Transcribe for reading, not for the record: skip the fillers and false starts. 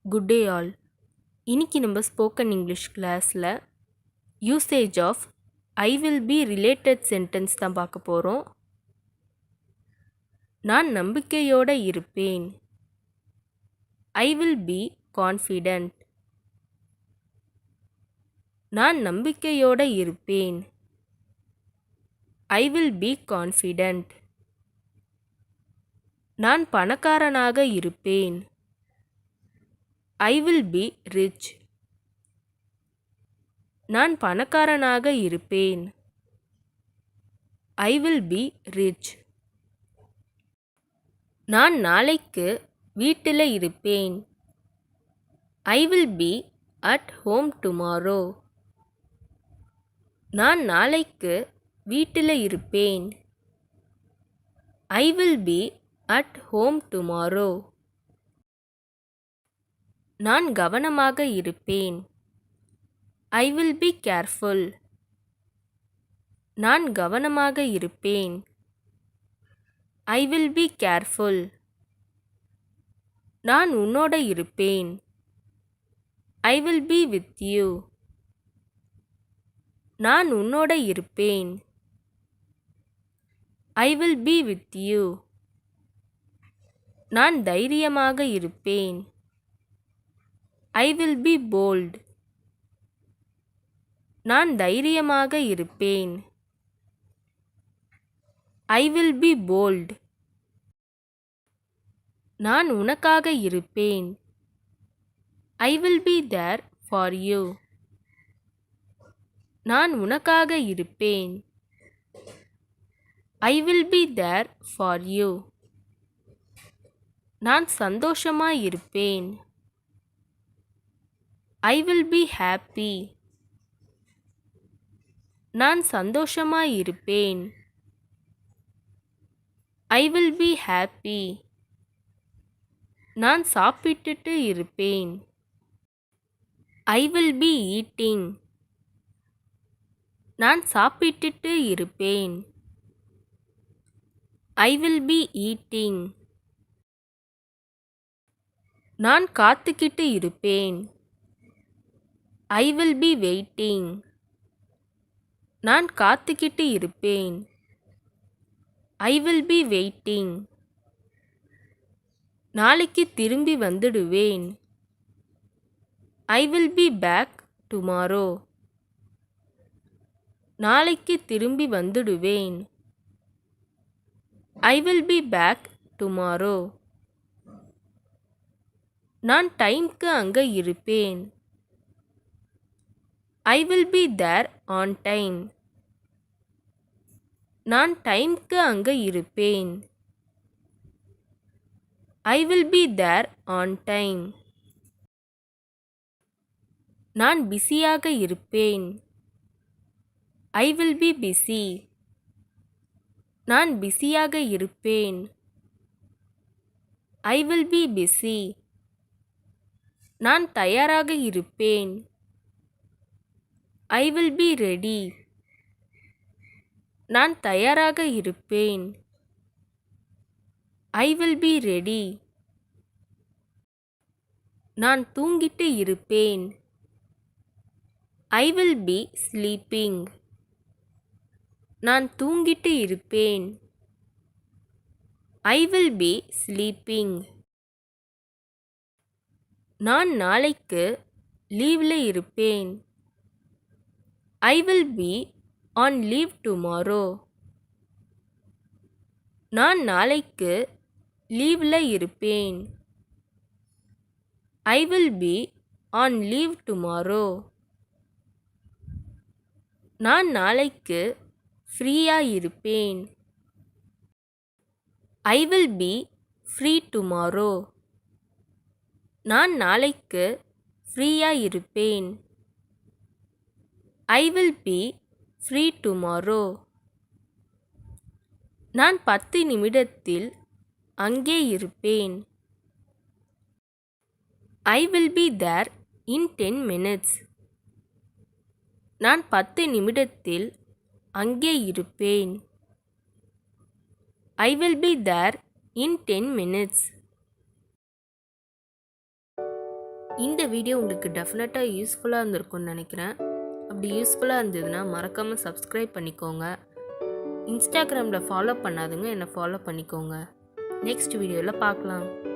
Good day all. இன்னைக்கு நம்ம spoken English கிளாஸில் usage of I will be related sentence தான் பார்க்க போகிறோம். நான் நம்பிக்கையோட இருப்பேன். I will be confident. நான் நம்பிக்கையோட இருப்பேன். I will be confident. நான் பணக்காரனாக இருப்பேன். I will be rich. நான் பணக்காரனாக இருப்பேன். I will be rich. நான் நாளைக்கு வீட்டில் இருப்பேன். I will be at home tomorrow. நான் நாளைக்கு வீட்டில் இருப்பேன். I will be at home tomorrow. நான் கவனமாக இருப்பேன். I will be careful. நான் கவனமாக இருப்பேன். I will be careful. நான் உன்னோட இருப்பேன். I will be with you. நான் உன்னோட இருப்பேன். I will be with you. நான் தைரியமாக இருப்பேன். I will be bold. நான் தைரியமாக இருப்பேன். I will be bold. நான் உனக்காக இருப்பேன். I will be there for you. நான் உனக்காக இருப்பேன். I will be there for you. நான் சந்தோஷமாய் இருப்பேன். I will be happy. நான் சந்தோஷமாய் இருப்பேன். I will be happy. நான் சாப்பிட்டுட்டு இருப்பேன். I will be eating. நான் சாப்பிட்டுட்டு இருப்பேன். I will be eating. நான் காத்துக்கிட்டு இருப்பேன். I will be waiting. நான் காத்துக்கிட்டு இருப்பேன். I will be waiting. நாளைக்கு திரும்பி வந்துடுவேன். I will be back tomorrow. நாளைக்கு திரும்பி வந்துடுவேன். I will be back tomorrow. நான் டைம்க்கு அங்கே இருப்பேன். I will be there on time. நான் டைம்க்கு அங்கே இருப்பேன். I will be there on time. நான் பிஸியாக இருப்பேன். I will B busy. நான் பிஸியாக இருப்பேன். I will B busy. நான் தயாராக இருப்பேன். I will be ready. நான் தயாராக இருப்பேன். I will be ready. நான் தூங்கிட்டு இருப்பேன். I will B sleeping. நான் தூங்கிட்டு இருப்பேன். I will B sleeping. நான் நாளைக்கு லீவில் இருப்பேன். I will be on leave tomorrow. நான் நாளைக்கு லீவில் இருப்பேன். I will be on leave tomorrow. நான் நாளைக்கு ஃப்ரீயாக இருப்பேன். I will be free tomorrow. நான் நாளைக்கு ஃப்ரீயாக இருப்பேன். I will be free tomorrow. நான் 10 நிமிடத்தில் அங்கே இருப்பேன். I will be there in 10 minutes. நான் 10 நிமிடத்தில் அங்கே இருப்பேன். I will be there in 10 minutes. இந்த வீடியோ உங்களுக்கு டெஃபினட்டாக யூஸ்ஃபுல்லாக இருந்திருக்கும்னு நினைக்கிறேன். அப்படி யூஸ்ஃபுல்லாக இருந்ததுன்னா மறக்காமல் சப்ஸ்கிரைப் பண்ணிக்கோங்க. இன்ஸ்டாகிராமில் ஃபாலோ பண்ணாதுங்க, என்னை ஃபாலோ பண்ணிக்கோங்க. நெக்ஸ்ட் வீடியோவில் பார்க்கலாம்.